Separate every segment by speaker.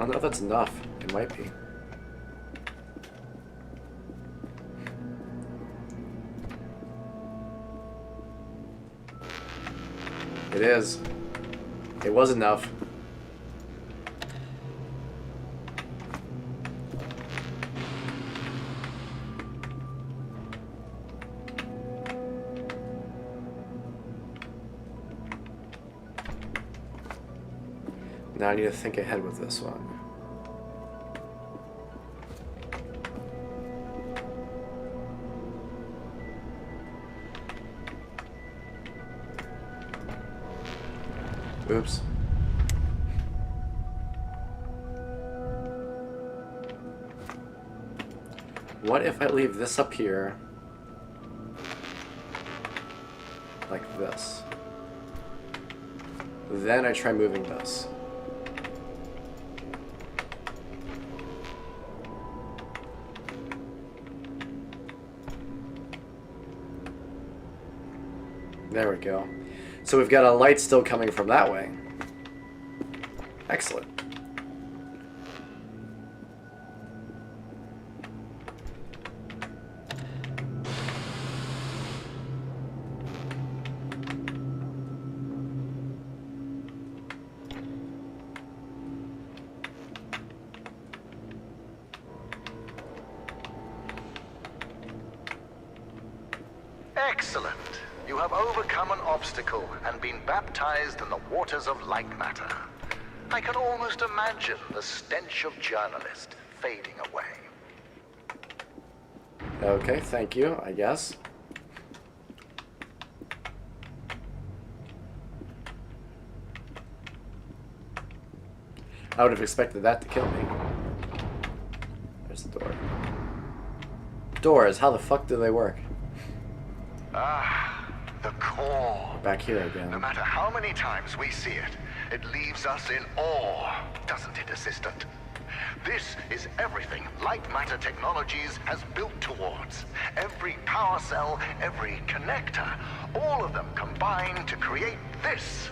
Speaker 1: don't know if that's enough. It might be. It is. It was enough. Now I need to think ahead with this one. Oops. What if I leave this up here like this? Then I try moving this. There we go. So we've got a light still coming from that way. Excellent.
Speaker 2: Excellent. You have overcome an obstacle and been baptized in the waters of Lightmatter. I can almost imagine the stench of journalist fading away.
Speaker 1: Okay, thank you, I guess. I would have expected that to kill me. There's the door. Doors, how the fuck do they work?
Speaker 2: Ah, the core.
Speaker 1: Back here again.
Speaker 2: No matter how many times we see it, it leaves us in awe, doesn't it, Assistant? This is everything Lightmatter Technologies has built towards. Every power cell, every connector, all of them combine to create this.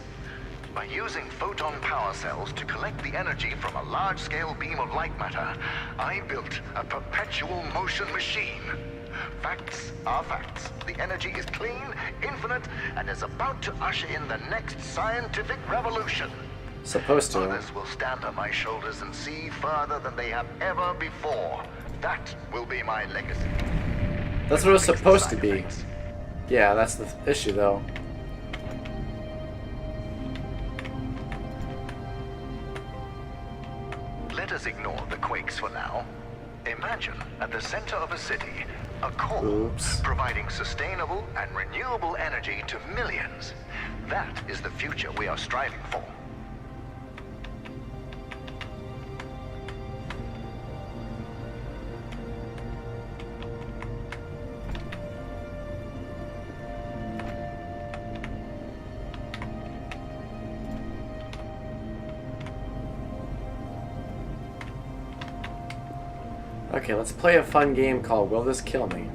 Speaker 2: By using photon power cells to collect the energy from a large-scale beam of light matter, I built a perpetual motion machine. Facts are facts. The energy is clean, infinite, and is about to usher in the next scientific revolution.
Speaker 1: Supposed to.
Speaker 2: Others will stand on my shoulders and see further than they have ever before. That will be my legacy.
Speaker 1: That's what it was supposed to be. Yeah, that's the issue, though.
Speaker 2: Let us ignore the quakes for now. Imagine at the center of a city, a core
Speaker 1: Oops.
Speaker 2: providing sustainable and renewable energy to millions. That is the future we are striving for.
Speaker 1: Okay, let's play a fun game called Will This Kill Me?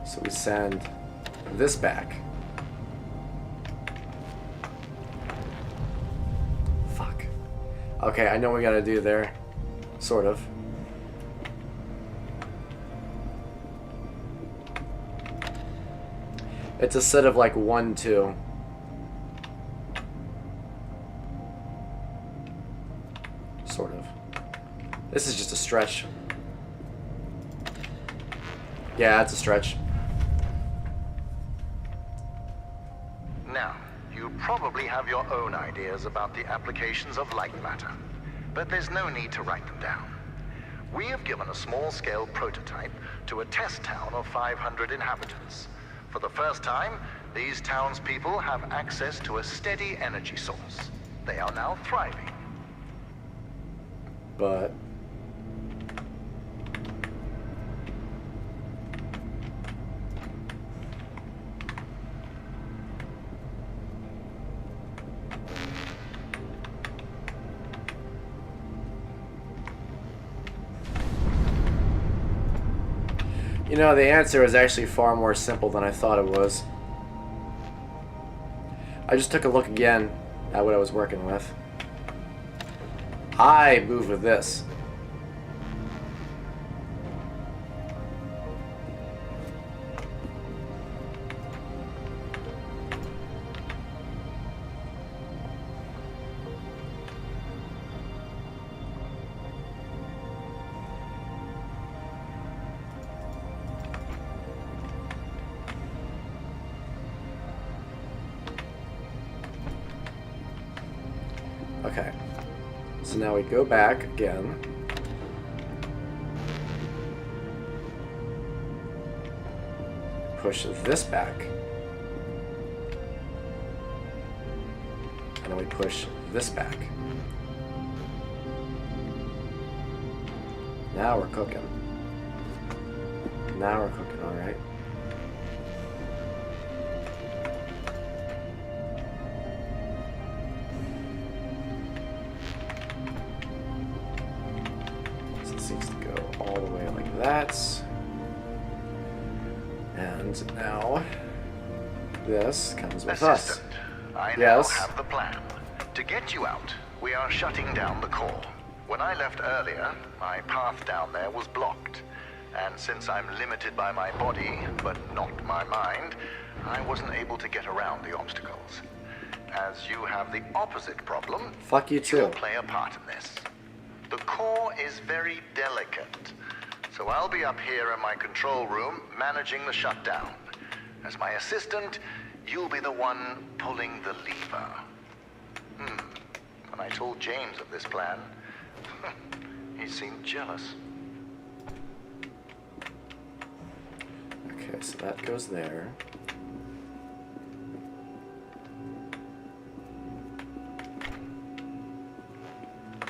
Speaker 1: So we send this back. Fuck. Okay, I know what we gotta do there. Sort of. It's a set of like 1, 2. Sort of. This is just a stretch. Yeah, it's a stretch.
Speaker 2: Now, you probably have your own ideas about the applications of light matter, but there's no need to write them down. We have given a small-scale prototype to a test town of 500 inhabitants. For the first time, these townspeople have access to a steady energy source. They are now thriving.
Speaker 1: But you know, the answer is actually far more simple than I thought it was. I just took a look again at what I was working with. I move with this. Okay, so now we go back again. Push this back. And then we push this back. Now we're cooking. Now we're cooking, alright. That. And now this comes with us.
Speaker 2: I now have the plan. To get you out, we are shutting down the core. When I left earlier, my path down there was blocked. And since I'm limited by my body, but not my mind, I wasn't able to get around the obstacles. As you have the opposite problem,
Speaker 1: fuck you too.
Speaker 2: You'll play a part in this. The core is very delicate. So I'll be up here in my control room managing the shutdown. As my assistant, you'll be the one pulling the lever. When I told James of this plan, he seemed jealous.
Speaker 1: Okay, so that goes there.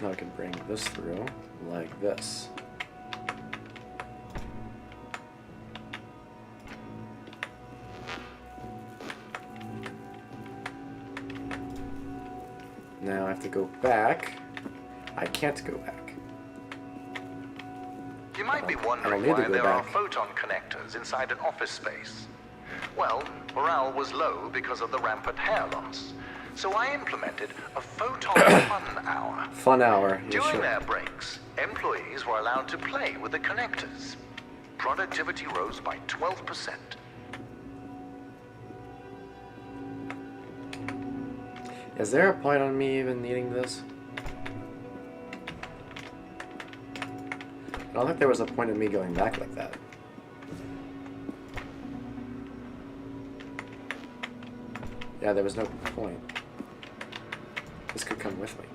Speaker 1: Now I can bring this through like this. Now I have to go back. I can't go back.
Speaker 2: You might be wondering why there are photon connectors inside an office space. Well, morale was low because of the rampant hair loss. So I implemented a photon fun hour.
Speaker 1: Fun hour.
Speaker 2: During their breaks, employees were allowed to play with the connectors. Productivity rose by 12%.
Speaker 1: Is there a point on me even needing this? I don't think there was a point in me going back like that. Yeah, there was no point. This could come with me.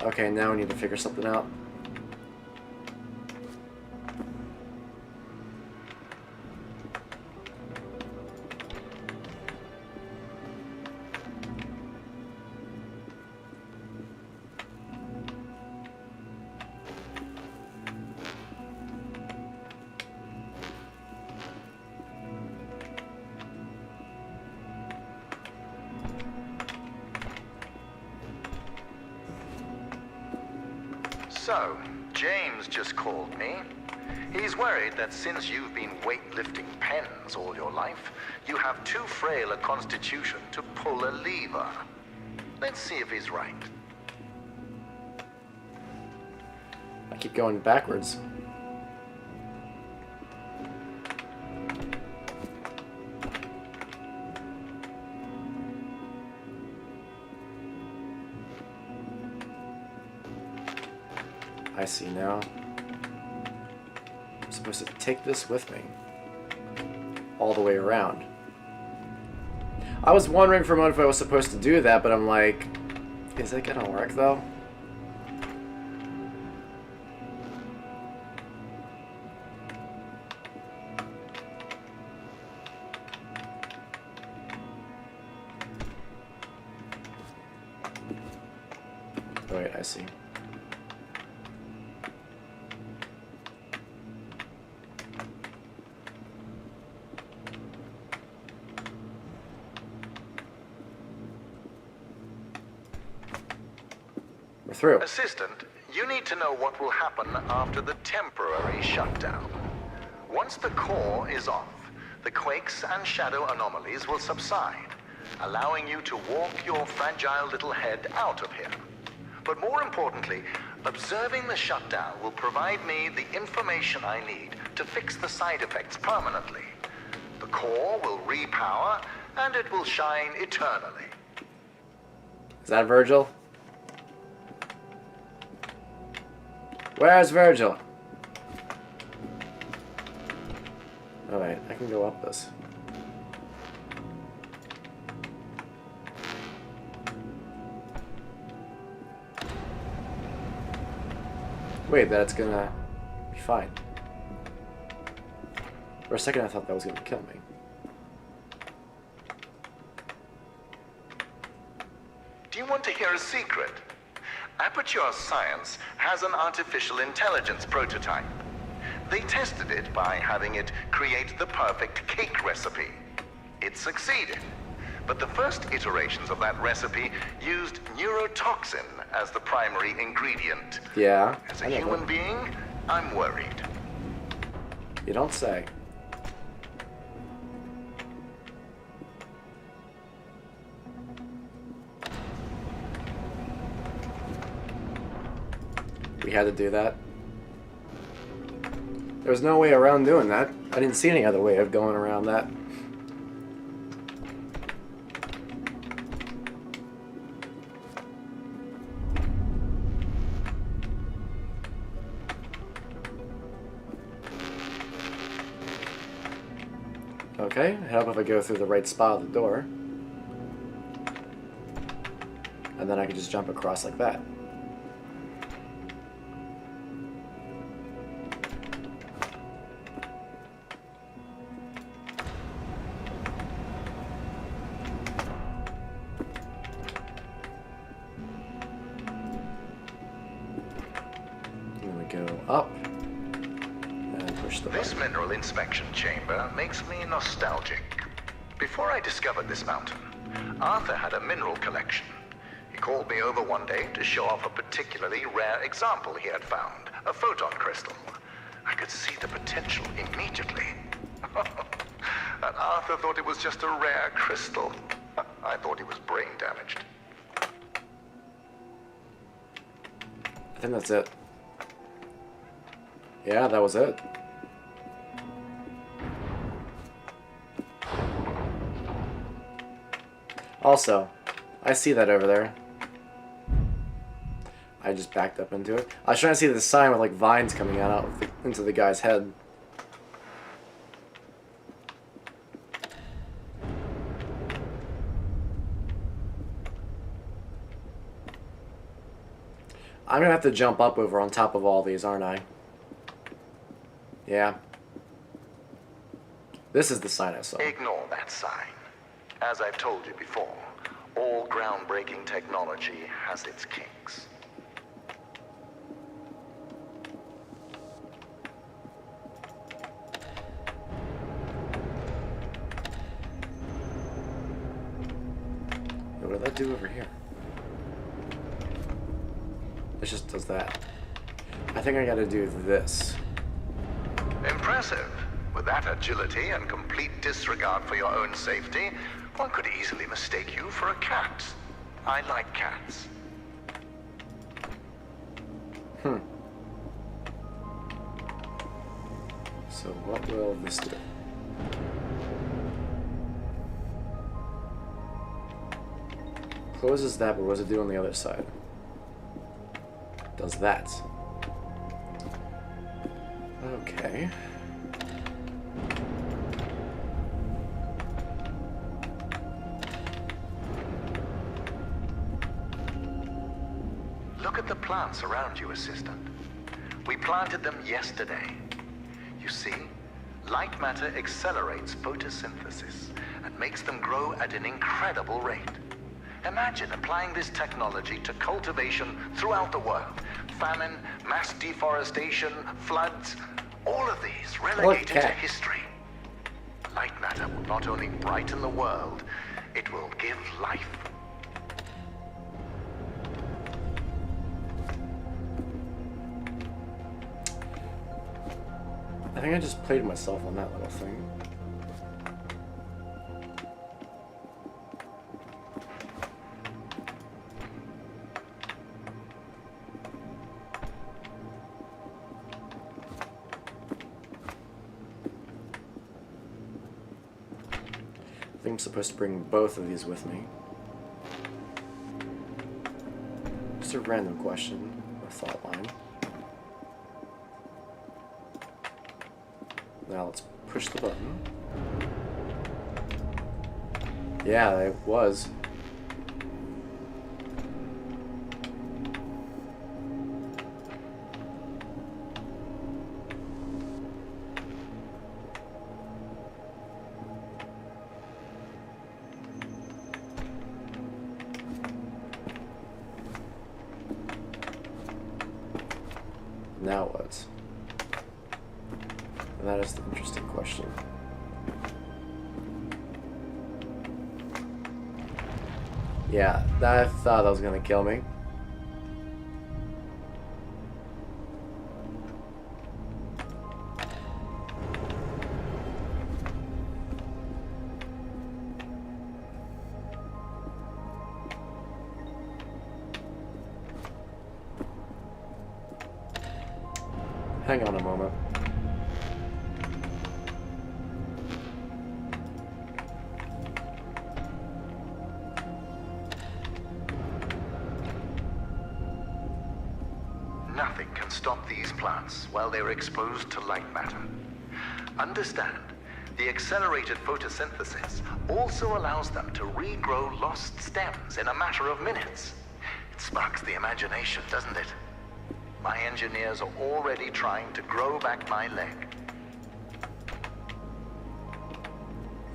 Speaker 1: Okay, now we need to figure something out.
Speaker 2: So, James just called me. He's worried that since you've been weightlifting pens all your life, you have too frail a constitution to pull a lever. Let's see if he's right.
Speaker 1: I keep going backwards. I see now. I'm supposed to take this with me. All the way around. I was wondering for a moment if I was supposed to do that, but I'm like, is it gonna work though? Oh, wait, I see. We're through.
Speaker 2: Assistant, you need to know what will happen after the temporary shutdown. Once the core is off, the quakes and shadow anomalies will subside, allowing you to walk your fragile little head out of here. But more importantly, observing the shutdown will provide me the information I need to fix the side effects permanently. The core will repower, and it will shine eternally.
Speaker 1: Is that Virgil? Where's Virgil? Alright, I can go up this. Wait, that's gonna be fine. For a second I thought that was gonna kill me.
Speaker 2: Do you want to hear a secret? Aperture Science has an artificial intelligence prototype. They tested it by having it create the perfect cake recipe. It succeeded. But the first iterations of that recipe used neurotoxin as the primary ingredient.
Speaker 1: Yeah.
Speaker 2: As a human being, I'm worried.
Speaker 1: You don't say. We had to do that. There was no way around doing that. I didn't see any other way of going around that. Okay, help if I go through the right spot of the door. And then I can just jump across like that. Then we go up.
Speaker 2: This mineral inspection chamber makes me nostalgic. Before I discovered this mountain, Arthur had a mineral collection. He called me over one day to show off a particularly rare example he had found, a photon crystal. I could see the potential immediately. And Arthur thought it was just a rare crystal. I thought he was brain damaged.
Speaker 1: I think that's it. Yeah, that was it. Also, I see that over there. I just backed up into it. I was trying to see the sign with like vines coming out into the guy's head. I'm gonna have to jump up over on top of all these, aren't I? Yeah. This is the sign I saw.
Speaker 2: Ignore that sign. As I've told you before, all groundbreaking technology has its kinks.
Speaker 1: What did that do over here? It just does that. I think I gotta do this.
Speaker 2: Impressive. With that agility and complete disregard for your own safety, one could easily mistake you for a cat. I like cats.
Speaker 1: So what will this do? Closes that, but what does it do on the other side? Does that. Okay.
Speaker 2: Look at the plants around you, Assistant. We planted them yesterday. You see, Lightmatter accelerates photosynthesis and makes them grow at an incredible rate. Imagine applying this technology to cultivation throughout the world. Famine, mass deforestation, floods, all of these relegated to history. Lightmatter will not only brighten the world, it will give life.
Speaker 1: I think I just played myself on that little thing. I think I'm supposed to bring both of these with me. Just a random question or thought line. Now let's push the button. Yeah, it was. Now what? And that is the interesting question. Yeah, I thought that was gonna kill me. Hang on a moment.
Speaker 2: Nothing can stop these plants while they're exposed to light matter. Understand, the accelerated photosynthesis also allows them to regrow lost stems in a matter of minutes. It sparks the imagination, doesn't it? My engineers are already trying to grow back my leg.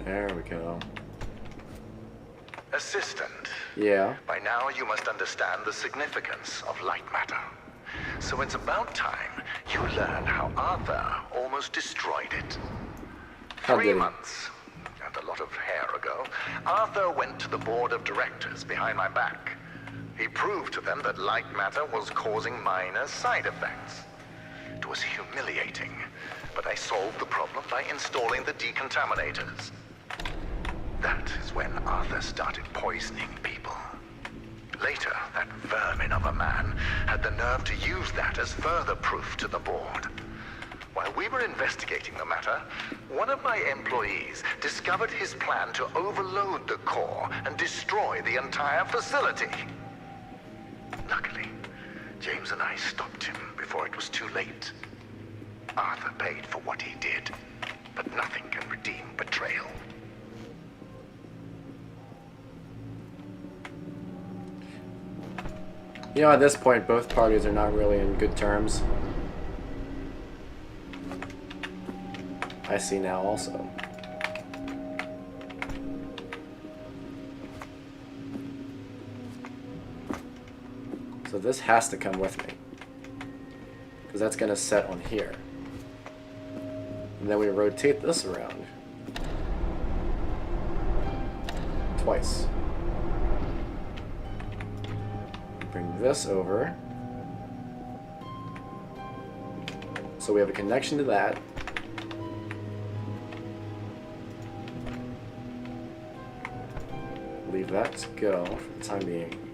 Speaker 1: There we go.
Speaker 2: Assistant.
Speaker 1: Yeah.
Speaker 2: By now you must understand the significance of light matter. So it's about time you learn how Arthur almost destroyed it.
Speaker 1: How did he?
Speaker 2: 3 months, and a lot of hair ago, Arthur went to the board of directors behind my back. He proved to them that light matter was causing minor side effects. It was humiliating, but I solved the problem by installing the decontaminators. That is when Arthur started poisoning people. Later, that vermin of a man had the nerve to use that as further proof to the board. While we were investigating the matter, one of my employees discovered his plan to overload the core and destroy the entire facility. Luckily, James and I stopped him before it was too late. Arthur paid for what he did, but nothing can redeem betrayal.
Speaker 1: You know, at this point, both parties are not really in good terms. I see now also. So this has to come with me, because that's going to set on here. And then we rotate this around. Twice. Bring this over. So we have a connection to that. Leave that to go for the time being.